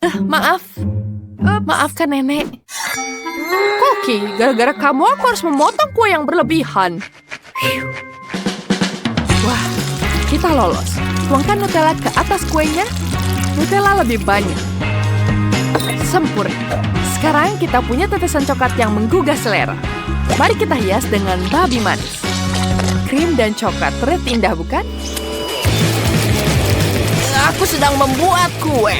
Maaf. Maafkan nenek. Koki, gara-gara kamu aku harus memotong kue yang berlebihan. Wah, kita lolos. Tuangkan Nutella ke atas kuenya. Nutella lebih banyak. Sempurna. Sekarang kita punya tetesan coklat yang menggugah selera. Mari kita hias dengan babi manis. Krim dan coklat terlihat indah, bukan? Aku sedang membuat kue.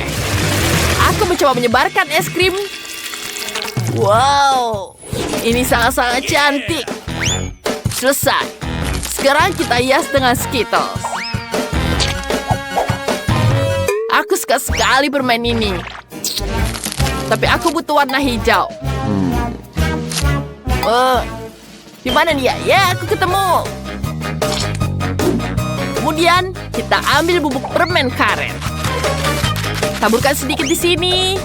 Aku mencoba menyebarkan es krim. Wow, ini sangat-sangat cantik. Selesai. Sekarang kita hias dengan Skittles. Aku suka sekali bermain ini. Tapi aku butuh warna hijau. Di mana dia? Ya, aku ketemu. Kemudian kita ambil bubuk permen karet. Taburkan sedikit di sini.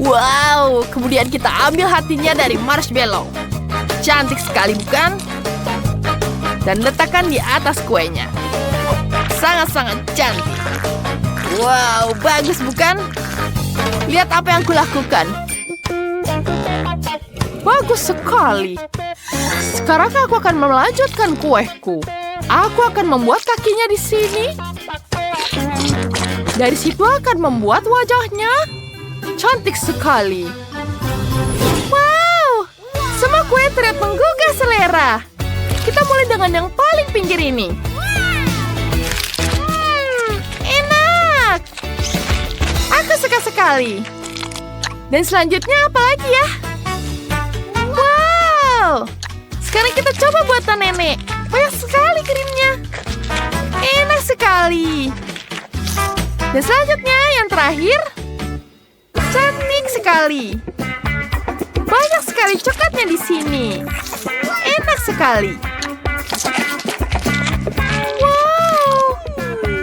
Wow, kemudian kita ambil hatinya dari marshmallow. Cantik sekali, bukan? Dan letakkan di atas kuenya. Sangat-sangat cantik. Wow, bagus, bukan? Lihat apa yang kulakukan. Bagus sekali. Sekarang aku akan melanjutkan kueku. Aku akan membuat kakinya di sini. Dari situ akan membuat wajahnya. Cantik sekali. Wow, semua kue terlihat menggugah selera. Kita mulai dengan yang paling pinggir ini. Enak. Aku suka sekali. Dan selanjutnya apa lagi ya? Wow, sekarang kita coba buatan nenek. Banyak sekali krimnya. Enak sekali. Dan selanjutnya yang terakhir. Cantik sekali. Banyak sekali coklatnya di sini. Enak sekali. Wow,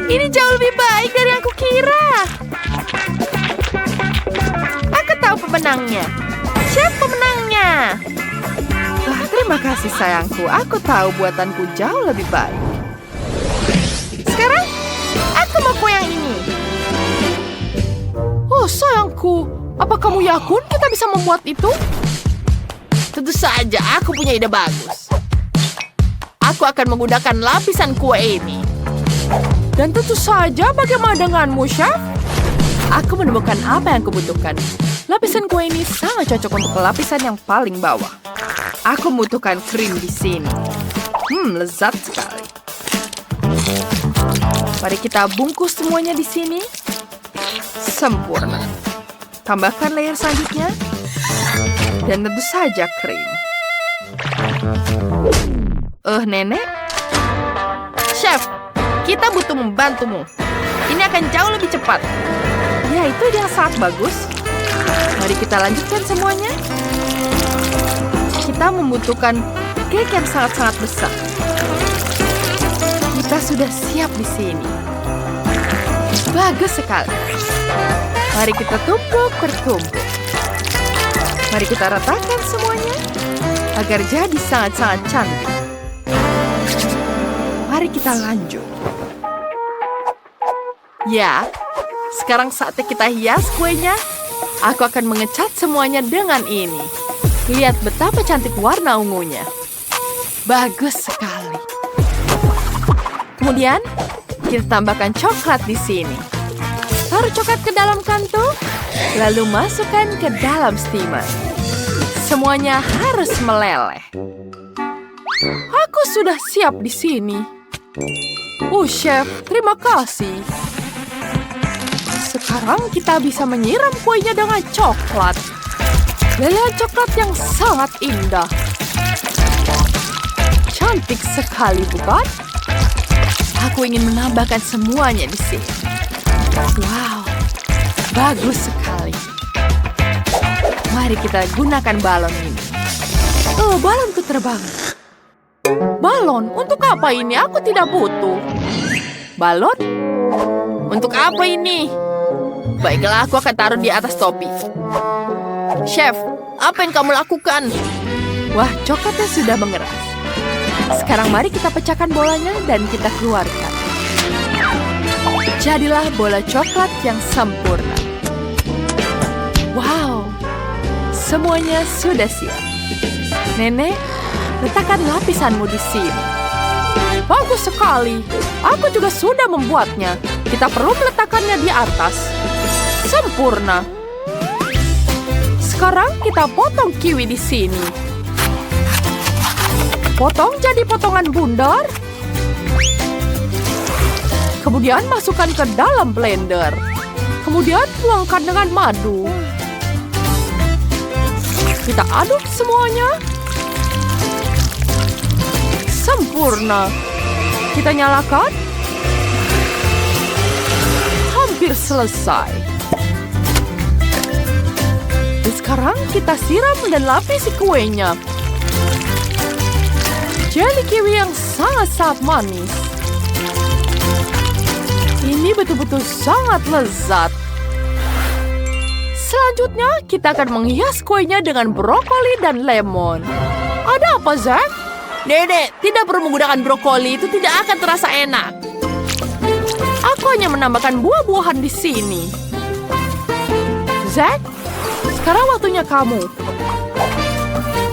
ini jauh lebih baik dari yang aku kira. Aku tahu pemenangnya. Siapa pemenangnya? Terima kasih sayangku. Aku tahu buatanku jauh lebih baik. Sekarang, aku mau kue yang ini. Oh sayangku, apa kamu yakin kita bisa membuat itu? Tentu saja, aku punya ide bagus. Aku akan menggunakan lapisan kue ini. Dan tentu saja, bagaimana denganmu, Chef? Aku menemukan apa yang kubutuhkan. Lapisan kue ini sangat cocok untuk lapisan yang paling bawah. Aku membutuhkan krim di sini. Lezat sekali. Mari kita bungkus semuanya di sini. Sempurna. Tambahkan layer selanjutnya. Dan tentu saja krim. Nenek? Chef, kita butuh membantumu. Ini akan jauh lebih cepat. Ya, itu yang sangat bagus. Mari kita lanjutkan semuanya. Kita membutuhkan cake yang sangat-sangat besar. Kita sudah siap di sini. Bagus sekali. Mari kita tumpuk bertumpuk. Mari kita ratakan semuanya agar jadi sangat-sangat cantik. Mari kita lanjut. Ya, sekarang saatnya kita hias kuenya. Aku akan mengecat semuanya dengan ini. Lihat betapa cantik warna ungunya. Bagus sekali. Kemudian, kita tambahkan coklat di sini. Taruh coklat ke dalam kantung, lalu masukkan ke dalam steamer. Semuanya harus meleleh. Aku sudah siap di sini. Chef, terima kasih. Sekarang kita bisa menyiram kuenya dengan coklat. Lelehan coklat yang sangat indah. Cantik sekali, bukan? Aku ingin menambahkan semuanya di sini. Wow, bagus sekali. Mari kita gunakan balon ini. Balonku terbang. Balon? Untuk apa ini? Aku tidak butuh. Balon? Untuk apa ini? Baiklah, aku akan taruh di atas topi. Chef, apa yang kamu lakukan? Wah, coklatnya sudah mengeras. Sekarang mari kita pecahkan bolanya dan kita keluarkan. Jadilah bola coklat yang sempurna. Semuanya sudah siap. Nenek, letakkan lapisanmu di sini. Bagus sekali. Aku juga sudah membuatnya. Kita perlu meletakkannya di atas. Sempurna. Sekarang kita potong kiwi di sini. Potong jadi potongan bundar. Kemudian masukkan ke dalam blender. Kemudian tuangkan dengan madu. Kita aduk semuanya. Sempurna. Kita nyalakan. Hampir selesai. Dan sekarang kita siram dan lapisi kuenya. Jelly kiwi yang sangat-sangat manis. Ini betul-betul sangat lezat. Selanjutnya, kita akan menghias kuenya dengan brokoli dan lemon. Ada apa, Zack? Nenek, tidak perlu menggunakan brokoli. Itu tidak akan terasa enak. Aku hanya menambahkan buah-buahan di sini. Zack, sekarang waktunya kamu.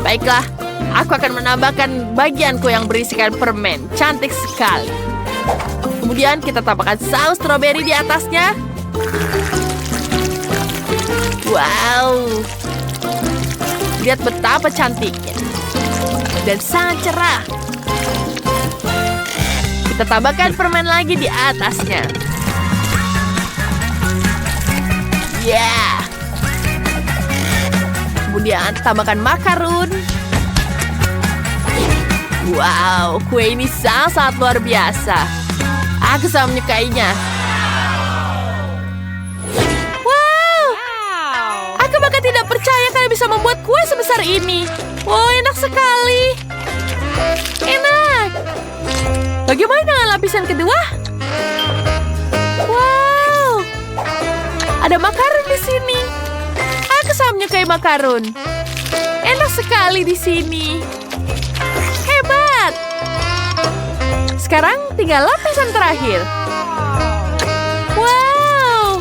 Baiklah, aku akan menambahkan bagianku yang berisikan permen. Cantik sekali. Kemudian kita tambahkan saus stroberi di atasnya. Wow. Lihat betapa cantiknya. Dan sangat cerah. Kita tambahkan permen lagi di atasnya. Yeah. Kemudian tambahkan makarun. Wow, kue ini sangat luar biasa. Aku sangat menyukainya. Aku bahkan tidak percaya kalian bisa membuat kue sebesar ini. Wow, enak sekali. Enak. Bagaimana dengan lapisan kedua? Wow. Ada makarun di sini. Aku sangat menyukai makarun. Enak sekali di sini. Hebat. Sekarang tinggal lapisan terakhir. Wow.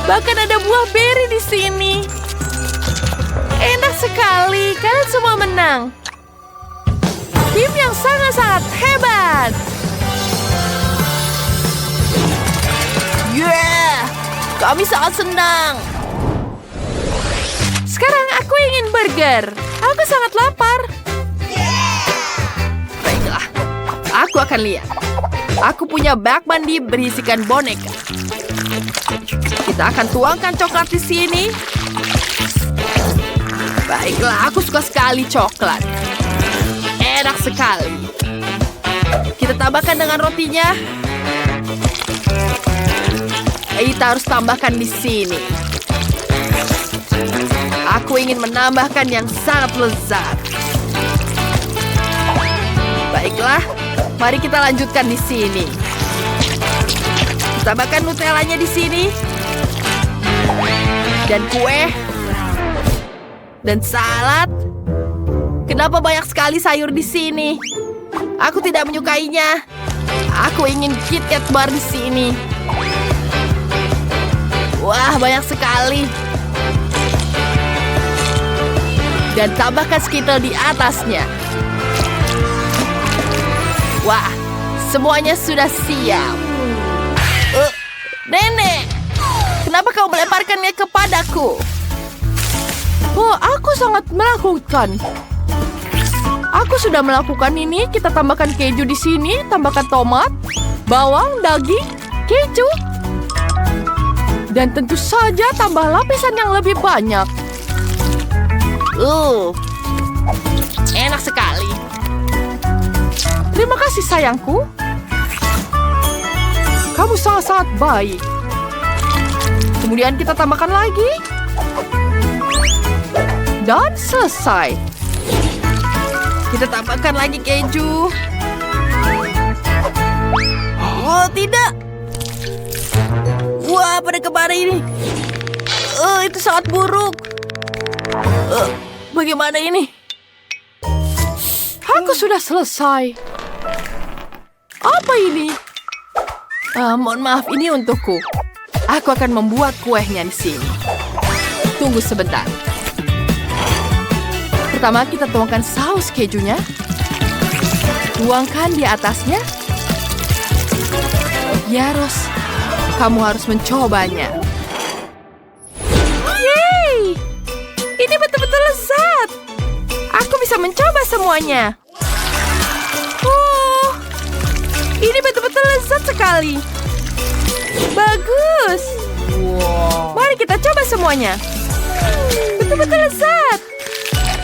Bahkan ada buah beri di sini. Enak sekali. Kalian semua menang. Tim yang sangat-sangat hebat. Yeah. Kami sangat senang. Sekarang aku ingin burger. Aku sangat lapar. Baiklah. Aku akan lihat. Aku punya bak mandi berisikan boneka. Kita akan tuangkan coklat di sini. Baiklah, aku suka sekali coklat. Enak sekali. Kita tambahkan dengan rotinya. Kita harus tambahkan di sini. Aku ingin menambahkan yang sangat lezat. Baiklah, mari kita lanjutkan di sini. Tambahkan nutellanya di sini. Dan kue. Dan salad. Kenapa banyak sekali sayur di sini? Aku tidak menyukainya. Aku ingin KitKat bar di sini. Wah, banyak sekali. Dan tambahkan Skittles di atasnya. Wah, semuanya sudah siap. Nenek, kenapa kau melemparkannya kepadaku? Oh, aku sangat melakukan. Aku sudah melakukan ini. Kita tambahkan keju di sini, tambahkan tomat, bawang, daging, keju. Dan tentu saja tambah lapisan yang lebih banyak. Enak sekali. Terima kasih sayangku. Kamu sangat-sangat baik. Kemudian kita tambahkan lagi. Dan selesai. Kita tambahkan lagi keju. Oh, tidak. Wah, pada kemarin ini. Itu sangat buruk. Bagaimana ini? Aku sudah selesai. Apa ini? Mohon maaf, ini untukku. Aku akan membuat kuenya di sini. Tunggu sebentar. Pertama kita tuangkan saus kejunya. Tuangkan di atasnya. Ya, Ros. Kamu harus mencobanya. Yeay! Ini betul-betul lezat. Aku bisa mencoba semuanya. Ini betul-betul lezat sekali. Bagus. Mari kita coba semuanya. Betul-betul lezat.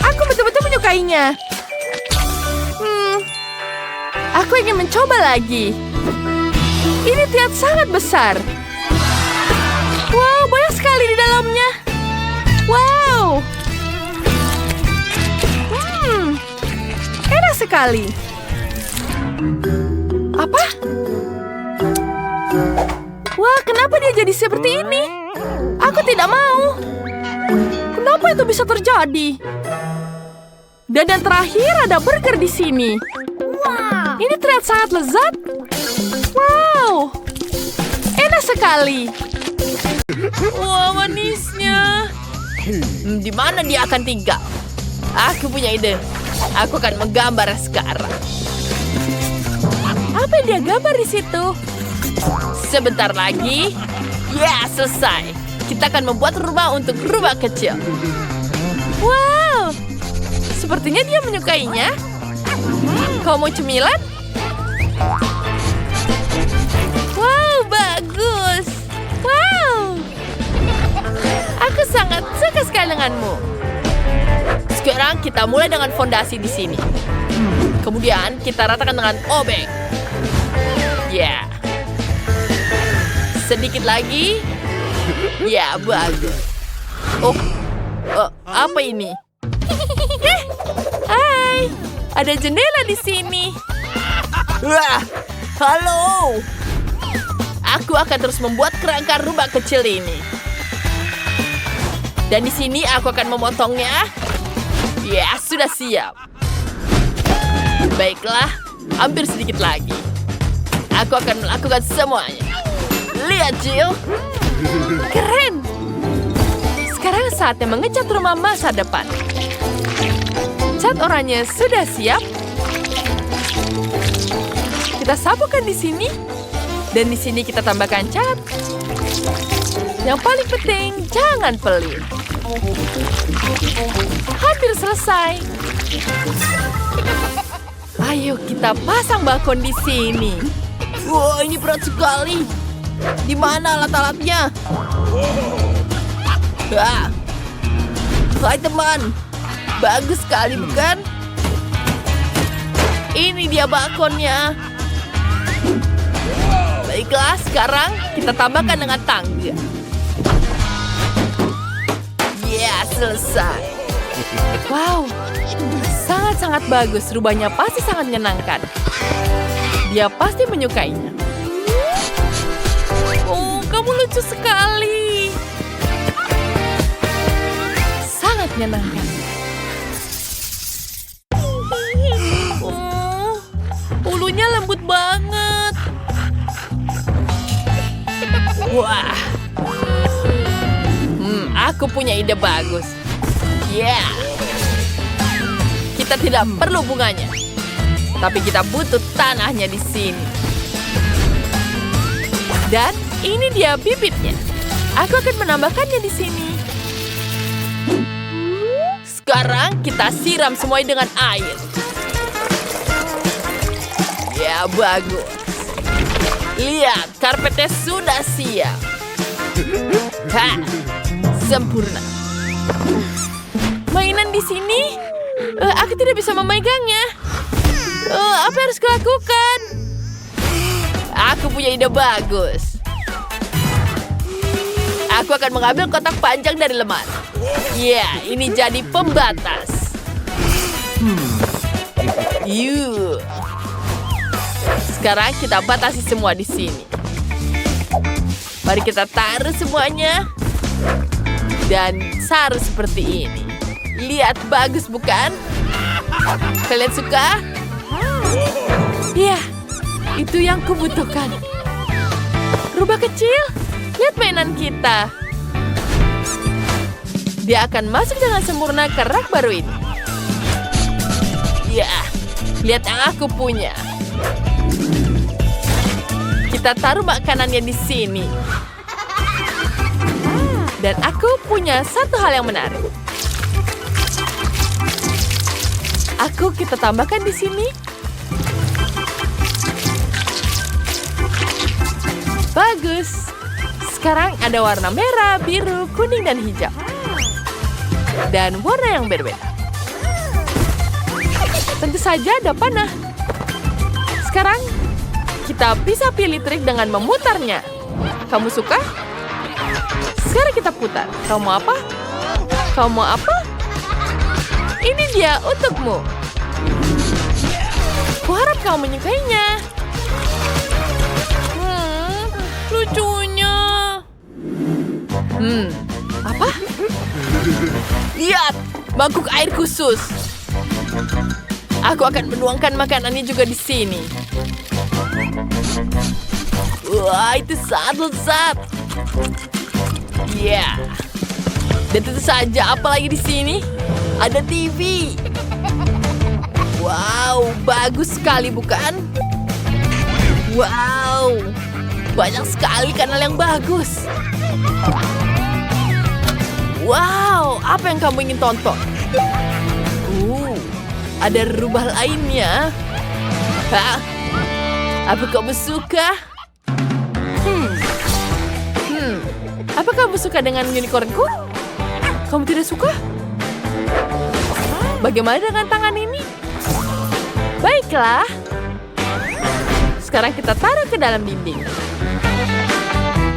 Aku betul-betul menyukainya. Aku ingin mencoba lagi. Ini terlihat sangat besar. Wow, banyak sekali di dalamnya. Wow. Enak sekali. Apa? Wah, kenapa dia jadi seperti ini? Aku tidak mau. Kenapa itu bisa terjadi? Dan yang terakhir ada burger di sini. Wow. Ini terlihat sangat lezat. Wow. Enak sekali. Wah, manisnya. Di mana dia akan tinggal? Aku punya ide. Aku akan menggambar sekarang. Apa yang dia gambar di situ? Sebentar lagi. Ya, selesai. Kita akan membuat rumah untuk rubah kecil. Wow. Sepertinya dia menyukainya. Kau mau cemilan? Wow, bagus. Wow. Aku sangat suka sekali denganmu. Sekarang kita mulai dengan fondasi di sini. Kemudian kita ratakan dengan obeng. Ya. Sedikit lagi. Ya, bagus. Oh, apa ini? Hai, ada jendela di sini. Wah, halo. Aku akan terus membuat kerangka rumah kecil ini. Dan di sini aku akan memotongnya. Ya, sudah siap. Baiklah, hampir sedikit lagi. Aku akan melakukan semuanya. Lihat, Jill. Keren. Sekarang saatnya mengecat rumah masa depan. Cat oranye sudah siap. Kita sapukan di sini. Dan di sini kita tambahkan cat. Yang paling penting, jangan pelit. Hampir selesai. Ayo kita pasang balkon di sini. Wow, ini berat sekali. Di mana alat-alatnya? Hai teman. Bagus sekali, bukan? Ini dia balkonnya. Baiklah, sekarang kita tambahkan dengan tangga. Ya, selesai. Wow, sangat-sangat bagus. Rubahnya pasti sangat menyenangkan. Dia pasti menyukainya. Oh, kamu lucu sekali. Sangat menyenangkan. Oh, ulunya lembut banget. Wah. Aku punya ide bagus. Ya. Kita tidak perlu bunganya. Tapi kita butuh tanahnya di sini. Dan ini dia bibitnya. Aku akan menambahkannya di sini. Sekarang kita siram semuanya dengan air. Ya, bagus. Lihat, karpetnya sudah siap. Sempurna. Mainan di sini? Aku tidak bisa memegangnya. Apa yang harus kulakukan? Aku punya ide bagus. Aku akan mengambil kotak panjang dari lemari. Ya, ini jadi pembatas. Sekarang kita batasi semua di sini. Mari kita taruh semuanya. Dan saru seperti ini. Lihat, bagus bukan? Kalian suka? Ya, itu yang kubutuhkan. Rubah kecil, lihat mainan kita. Dia akan masuk dengan sempurna ke rak baru ini. Ya, lihat yang aku punya. Kita taruh makanannya di sini. Dan aku punya satu hal yang menarik. Kita tambahkan di sini. Bagus. Sekarang ada warna merah, biru, kuning, dan hijau. Dan warna yang berbeda. Tentu saja ada panah. Sekarang kita bisa pilih trik dengan memutarnya. Kamu suka? Sekarang kita putar. Kamu mau apa? Kamu mau apa? Ini dia untukmu. Kuharap kamu menyukainya. Lucunya. Apa? Lihat, mangkuk air khusus. Aku akan menuangkan makanannya juga di sini. Wah, itu sangat lezat. Ya. Dan tentu saja, apalagi di sini ada TV. Wow, bagus sekali bukan? Wow, banyak sekali kanal yang bagus. Wow, apa yang kamu ingin tonton? Ada rubah lainnya. Hah? Apa kamu suka? Apa kamu suka dengan unicornku? Kamu tidak suka? Bagaimana dengan tangan ini? Baiklah. Sekarang kita taruh ke dalam dinding.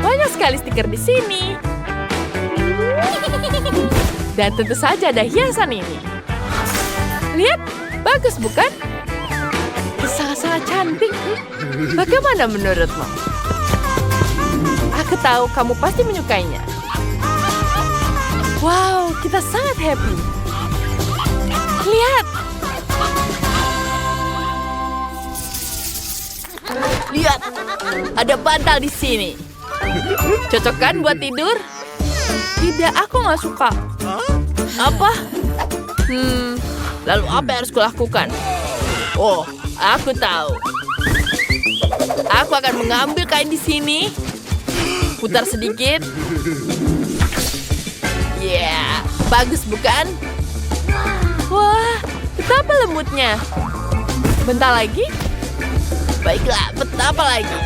Banyak sekali stiker di sini. Dan tentu saja ada hiasan ini. Lihat, bagus bukan? Sangat-sangat cantik. Bagaimana menurutmu? Aku tahu kamu pasti menyukainya. Wow, kita sangat happy. Lihat. Lihat, ada bantal di sini. Cocok kan buat tidur? Tidak, aku nggak suka. Apa? Lalu apa yang harus kulakukan? Oh, aku tahu. Aku akan mengambil kain di sini. Putar sedikit. Ya, bagus bukan? Wah, betapa lembutnya. Bentar lagi. Baiklah, betapa lagi.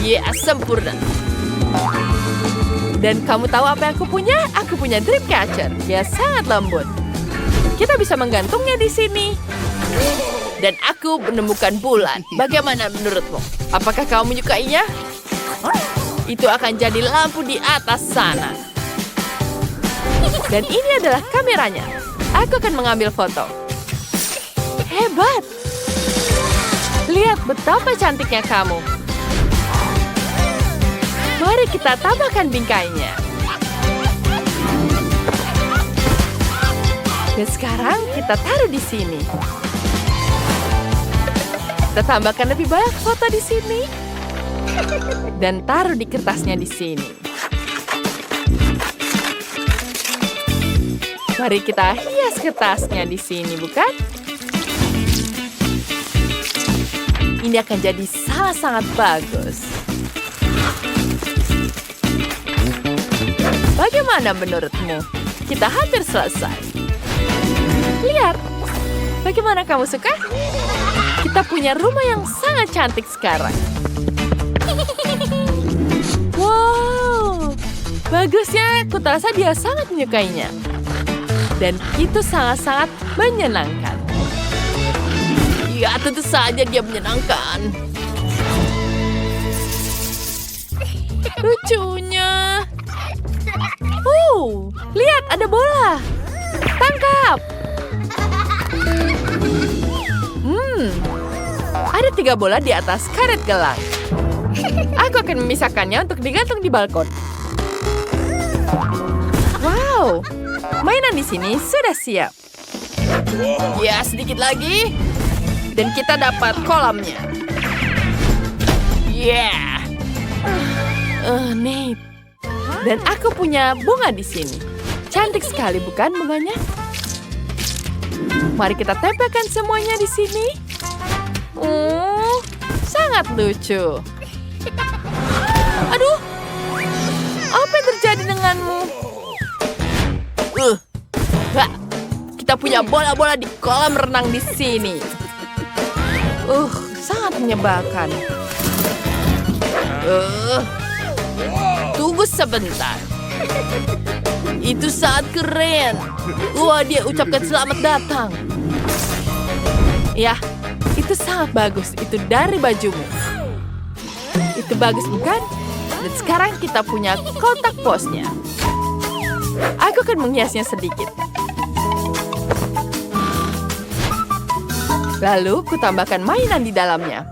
Ya, sempurna. Dan kamu tahu apa yang aku punya? Aku punya dream catcher. Dia sangat lembut. Kita bisa menggantungnya di sini. Dan aku menemukan bulan. Bagaimana menurutmu? Apakah kamu menyukainya? Itu akan jadi lampu di atas sana. Dan ini adalah kameranya. Aku akan mengambil foto. Hebat! Lihat betapa cantiknya kamu. Mari kita tambahkan bingkainya. Dan sekarang kita taruh di sini. Kita tambahkan lebih banyak foto di sini. Dan taruh di kertasnya di sini. Mari kita hias kertasnya di sini, bukan? Ini akan jadi sangat-sangat bagus. Bagaimana menurutmu? Kita hampir selesai. Lihat, bagaimana kamu suka? Kita punya rumah yang sangat cantik sekarang. Wow, bagusnya. Aku rasa dia sangat menyukainya. Dan itu sangat-sangat menyenangkan. Ya, tentu saja dia menyenangkan. Lucunya. Lihat, ada bola. Tangkap. Ada 3 bola di atas karet gelang. Aku akan memisahkannya untuk digantung di balkon. Wow, mainan di sini sudah siap. Ya, sedikit lagi. Dan kita dapat kolamnya. Yeah. Nate. Dan aku punya bunga di sini. Cantik sekali bukan bunganya? Mari kita tempelkan semuanya di sini. Sangat lucu. Aduh, apa yang terjadi denganmu? Kita punya bola-bola di kolam renang di sini. Sangat menyebalkan. Tunggu sebentar. Itu sangat keren. Wah, dia ucapkan selamat datang. Ya, itu sangat bagus. Itu dari bajumu. Itu bagus, bukan? Dan sekarang kita punya kotak posnya. Aku akan menghiasnya sedikit. Lalu, ku tambahkan mainan di dalamnya.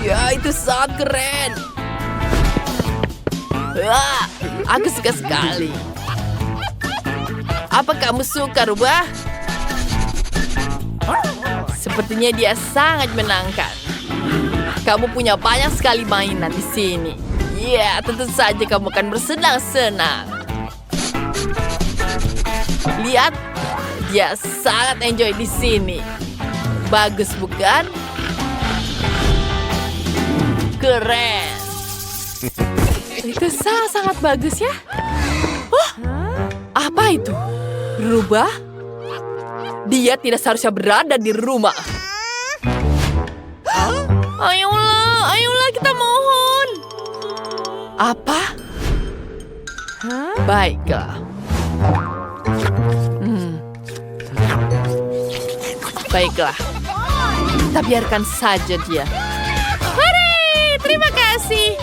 Ya, itu sangat keren. Aku suka sekali. Apa kamu suka, Rubah? Sepertinya dia sangat menyenangkan. Kamu punya banyak sekali mainan di sini. Ya, tentu saja kamu akan bersenang-senang. Lihat, dia sangat enjoy di sini. Bagus, bukan? Keren. Itu sangat bagus ya. Apa itu? Rubah? Dia tidak seharusnya berada di rumah. Ayolah kita mohon. Apa? Baiklah. Baiklah. Kita biarkan saja dia. Hore, terima kasih.